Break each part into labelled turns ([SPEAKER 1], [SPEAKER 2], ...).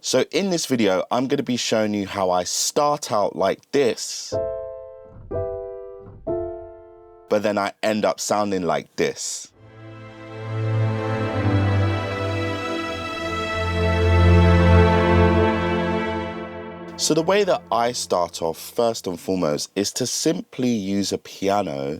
[SPEAKER 1] So in this video, I'm going to be showing you how I start out like this, but then I end up sounding like this. So the way that I start off, first and foremost, is to simply use a piano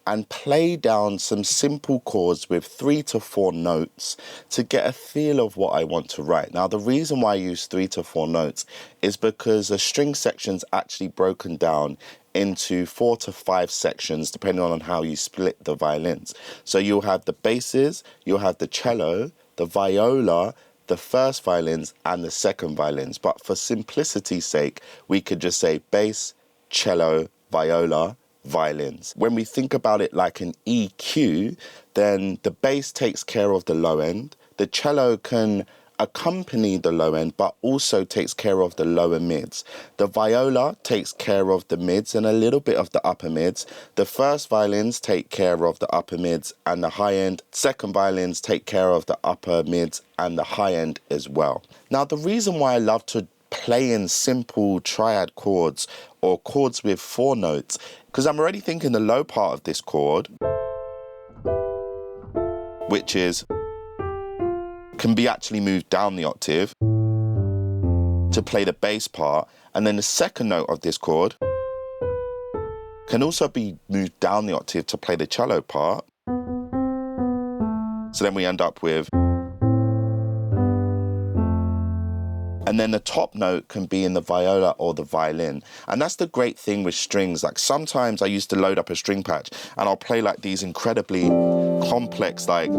[SPEAKER 1] and play down some simple chords with 3 to 4 notes to get a feel of what I want to write. Now, the reason why I use 3 to 4 notes is because a string section's actually broken down into 4 to 5 sections, depending on how you split the violins. So you'll have the basses, you'll have the cello, the viola, the first violins and the second violins. But for simplicity's sake, we could just say bass, cello, viola, violins. When we think about it like an EQ, then the bass takes care of the low end. The cello can accompany the low end, but also takes care of the lower mids. The viola takes care of the mids and a little bit of the upper mids. The first violins take care of the upper mids and the high end. Second violins take care of the upper mids and the high end as well. Now, the reason why I love to play in simple triad chords or chords with 4 notes, because I'm already thinking the low part of this chord, which can be actually moved down the octave to play the bass part, and then the second note of this chord can also be moved down the octave to play the cello part. So then we end up with, and then the top note can be in the viola or the violin. And that's the great thing with strings. Like sometimes I used to load up a string patch and I'll play like these incredibly complex like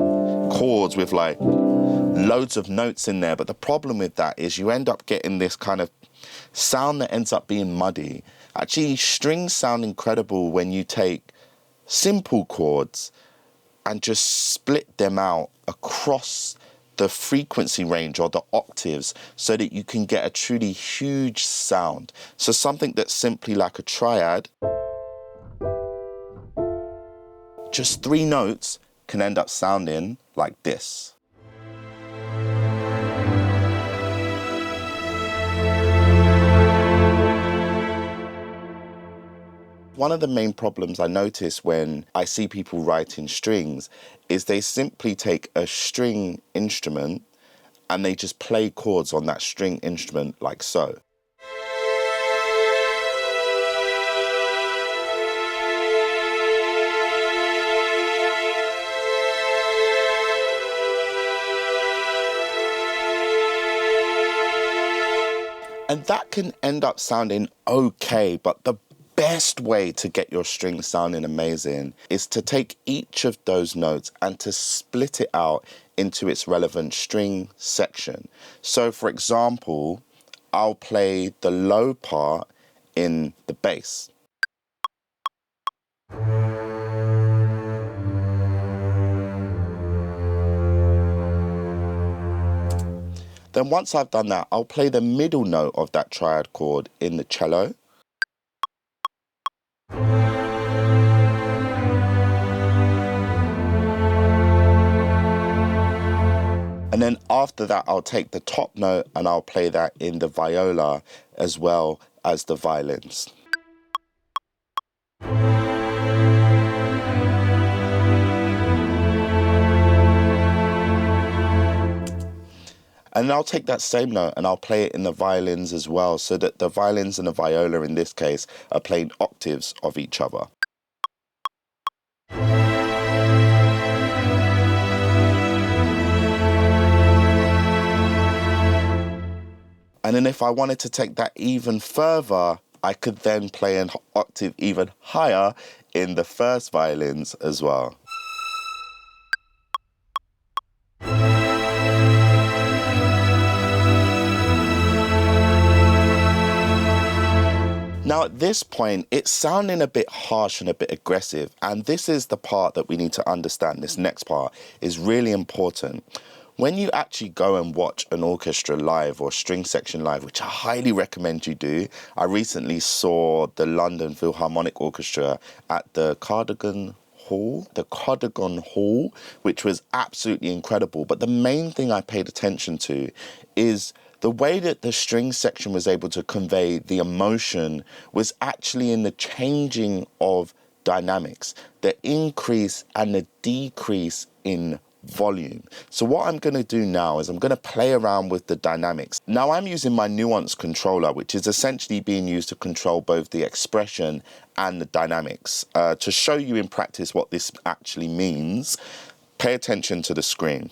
[SPEAKER 1] chords with like loads of notes in there. But the problem with that is you end up getting this kind of sound that ends up being muddy. Actually, strings sound incredible when you take simple chords and just split them out across the frequency range or the octaves so that you can get a truly huge sound. So something that's simply like a triad, just 3 notes can end up sounding like this. One of the main problems I notice when I see people writing strings is they simply take a string instrument and they just play chords on that string instrument like so. And that can end up sounding okay, but the best way to get your strings sounding amazing is to take each of those notes and to split it out into its relevant string section. So for example, I'll play the low part in the bass. Then once I've done that, I'll play the middle note of that triad chord in the cello. And then after that, I'll take the top note and I'll play that in the viola as well as the violins. And I'll take that same note and I'll play it in the violins as well, so that the violins and the viola in this case are playing octaves of each other. And then if I wanted to take that even further, I could then play an octave even higher in the first violins as well. Now at this point, it's sounding a bit harsh and a bit aggressive, and this is the part that we need to understand. This next part is really important. When you actually go and watch an orchestra live or string section live, which I highly recommend you do, I recently saw the London Philharmonic Orchestra at the Cardigan Hall, which was absolutely incredible. But the main thing I paid attention to is the way that the string section was able to convey the emotion was actually in the changing of dynamics, the increase and the decrease in volume. So what I'm going to do now is I'm going to play around with the dynamics. Now I'm using my Nuance controller, which is essentially being used to control both the expression and the dynamics. To show you in practice what this actually means, pay attention to the screen.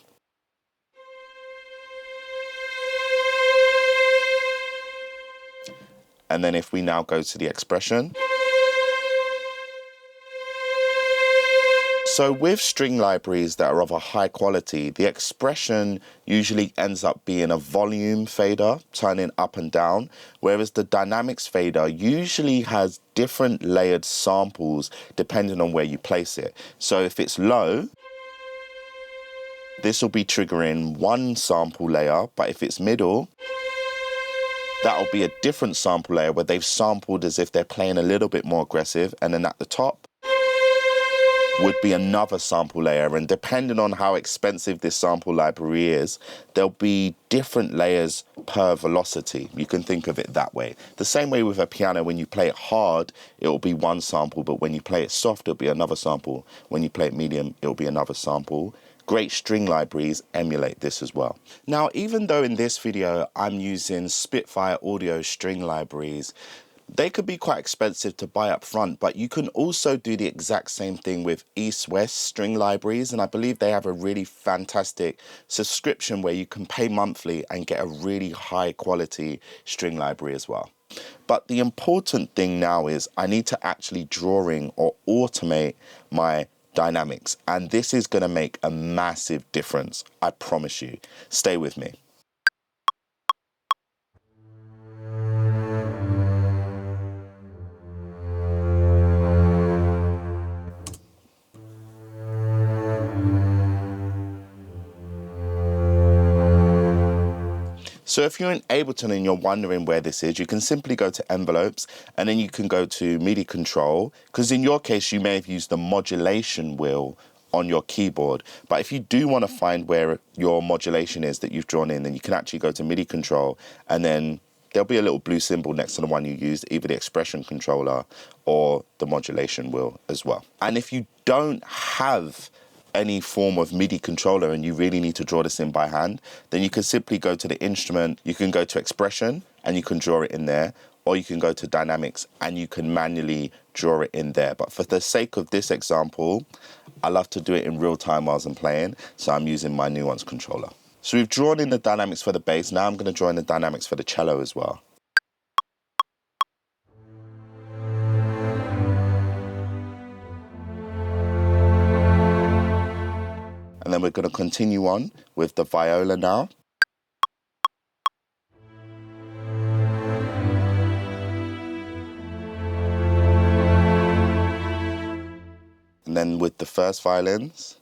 [SPEAKER 1] And then if we now go to the expression. So with string libraries that are of a high quality, the expression usually ends up being a volume fader, turning up and down, whereas the dynamics fader usually has different layered samples depending on where you place it. So if it's low, this will be triggering one sample layer, but if it's middle, that'll be a different sample layer where they've sampled as if they're playing a little bit more aggressive, and then at the top would be another sample layer, and depending on how expensive this sample library is, there'll be different layers per velocity. You can think of it that way. The same way with a piano, when you play it hard, it'll be one sample, but when you play it soft, it'll be another sample. When you play it medium, it'll be another sample. Great string libraries emulate this as well. Now, even though in this video I'm using Spitfire audio string libraries, they could be quite expensive to buy up front, but you can also do the exact same thing with East-West string libraries, and I believe they have a really fantastic subscription where you can pay monthly and get a really high quality string library as well. But the important thing now is I need to actually drawing or automate my dynamics, and this is going to make a massive difference, I promise you. Stay with me. So if you're in Ableton and you're wondering where this is, you can simply go to envelopes and then you can go to MIDI control, because in your case you may have used the modulation wheel on your keyboard. But if you do want to find where your modulation is that you've drawn in, then you can actually go to MIDI control, and then there'll be a little blue symbol next to the one you used, either the expression controller or the modulation wheel as well. And if you don't have any form of MIDI controller and you really need to draw this in by hand, then you can simply go to the instrument, you can go to expression and you can draw it in there, or you can go to dynamics and you can manually draw it in there. But for the sake of this example, I love to do it in real time whilst I'm playing, so I'm using my Nuance controller. So we've drawn in the dynamics for the bass, now I'm going to draw in the dynamics for the cello as well. And then we're going to continue on with the viola now. And then with the first violins.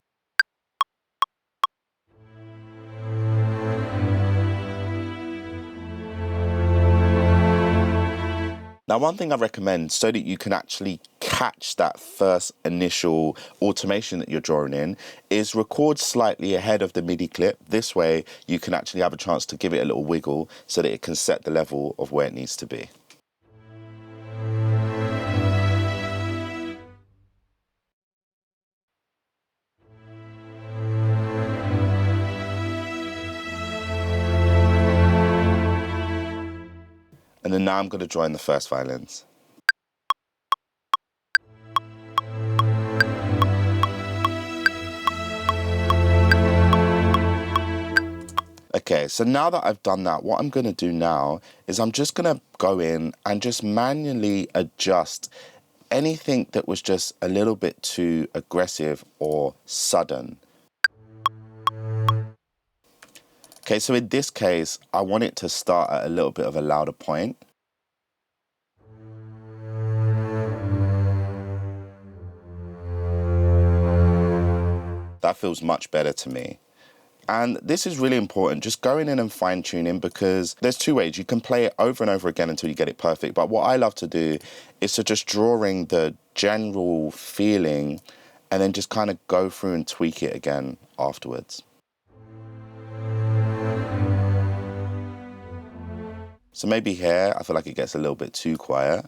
[SPEAKER 1] Now, one thing I recommend so that you can actually catch that first initial automation that you're drawing in is record slightly ahead of the MIDI clip. This way you can actually have a chance to give it a little wiggle so that it can set the level of where it needs to be. And then now I'm going to draw in the first violins. Okay, so now that I've done that, what I'm going to do now is I'm just going to go in and just manually adjust anything that was just a little bit too aggressive or sudden. Okay, so in this case, I want it to start at a little bit of a louder point. That feels much better to me. And this is really important, just going in and fine tuning, because there's two ways. You can play it over and over again until you get it perfect. But what I love to do is to just drawing the general feeling and then just kind of go through and tweak it again afterwards. So maybe here, I feel like it gets a little bit too quiet.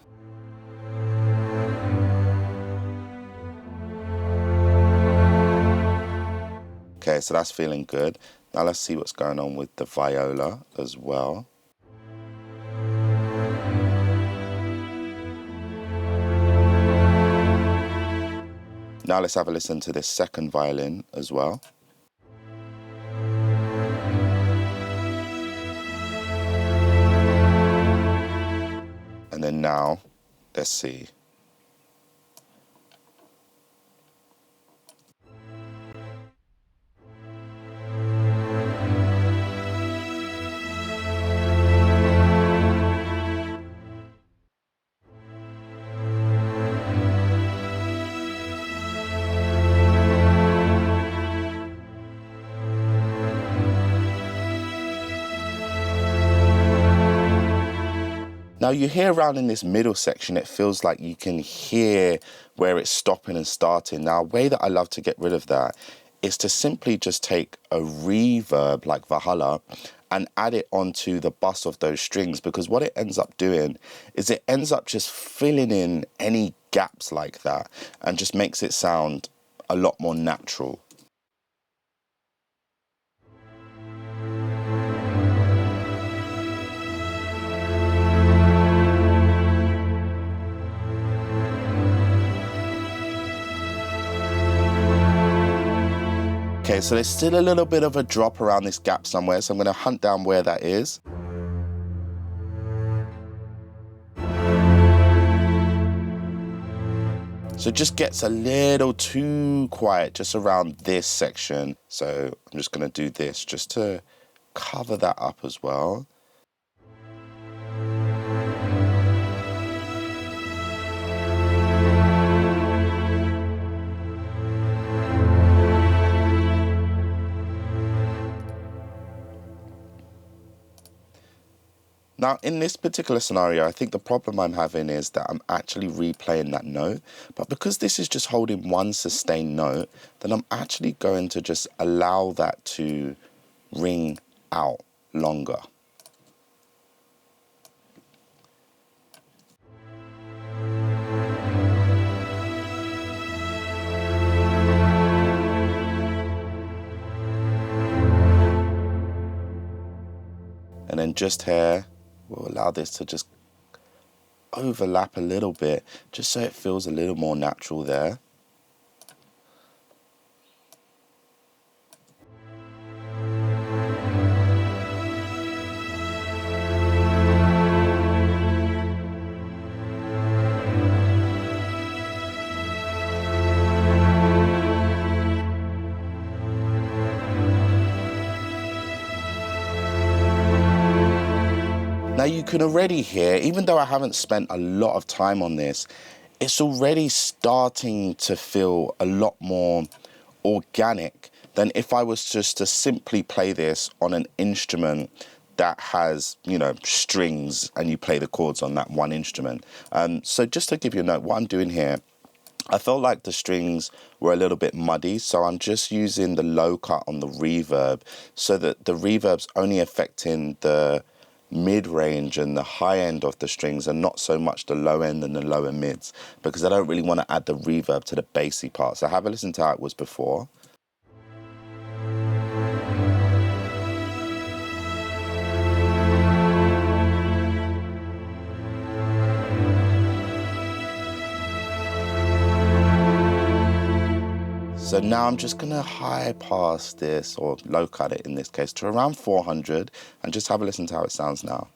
[SPEAKER 1] Okay, so that's feeling good. Now let's see what's going on with the viola as well. Now let's have a listen to this second violin as well. And then now, let's see. Now you hear around in this middle section, it feels like you can hear where it's stopping and starting. Now, a way that I love to get rid of that is to simply just take a reverb like Valhalla and add it onto the bus of those strings, because what it ends up doing is it ends up just filling in any gaps like that and just makes it sound a lot more natural. Okay, so there's still a little bit of a drop around this gap somewhere, so I'm going to hunt down where that is. So it just gets a little too quiet just around this section. So I'm just going to do this just to cover that up as well. Now, in this particular scenario, I think the problem I'm having is that I'm actually replaying that note. But because this is just holding one sustained note, then I'm actually going to just allow that to ring out longer. And then just here, we'll allow this to just overlap a little bit, just so it feels a little more natural there. Now you can already hear, even though I haven't spent a lot of time on this, it's already starting to feel a lot more organic than if I was just to simply play this on an instrument that has, you know, strings and you play the chords on that one instrument. So just to give you a note, what I'm doing here, I felt like the strings were a little bit muddy, so I'm just using the low cut on the reverb so that the reverb's only affecting the mid-range and the high end of the strings and not so much the low end and the lower mids, because I don't really want to add the reverb to the bassy part. So have a listen to how it was before. So now I'm just gonna high pass this, or low cut it in this case, to around 400 and just have a listen to how it sounds now.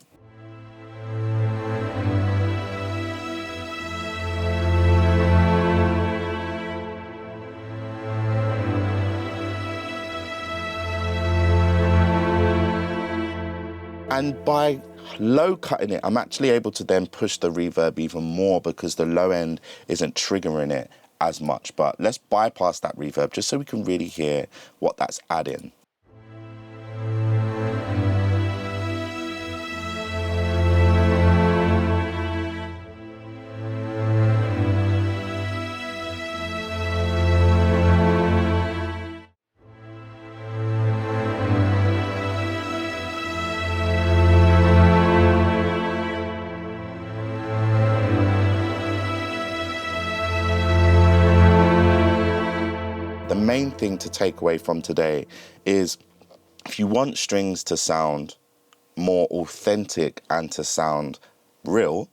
[SPEAKER 1] And by low cutting it, I'm actually able to then push the reverb even more because the low end isn't triggering it as much. But let's bypass that reverb just so we can really hear what that's adding. main thing to take away from today is if you want strings to sound more authentic and to sound real,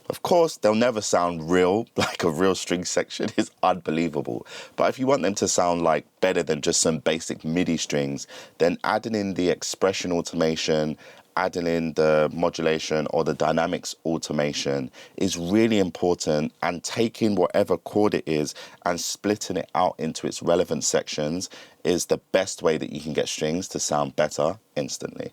[SPEAKER 1] of course, they'll never sound real, like a real string section is unbelievable. But if you want them to sound like better than just some basic MIDI strings, then adding in the expression automation, adding in the modulation or the dynamics automation is really important, and taking whatever chord it is and splitting it out into its relevant sections is the best way that you can get strings to sound better instantly.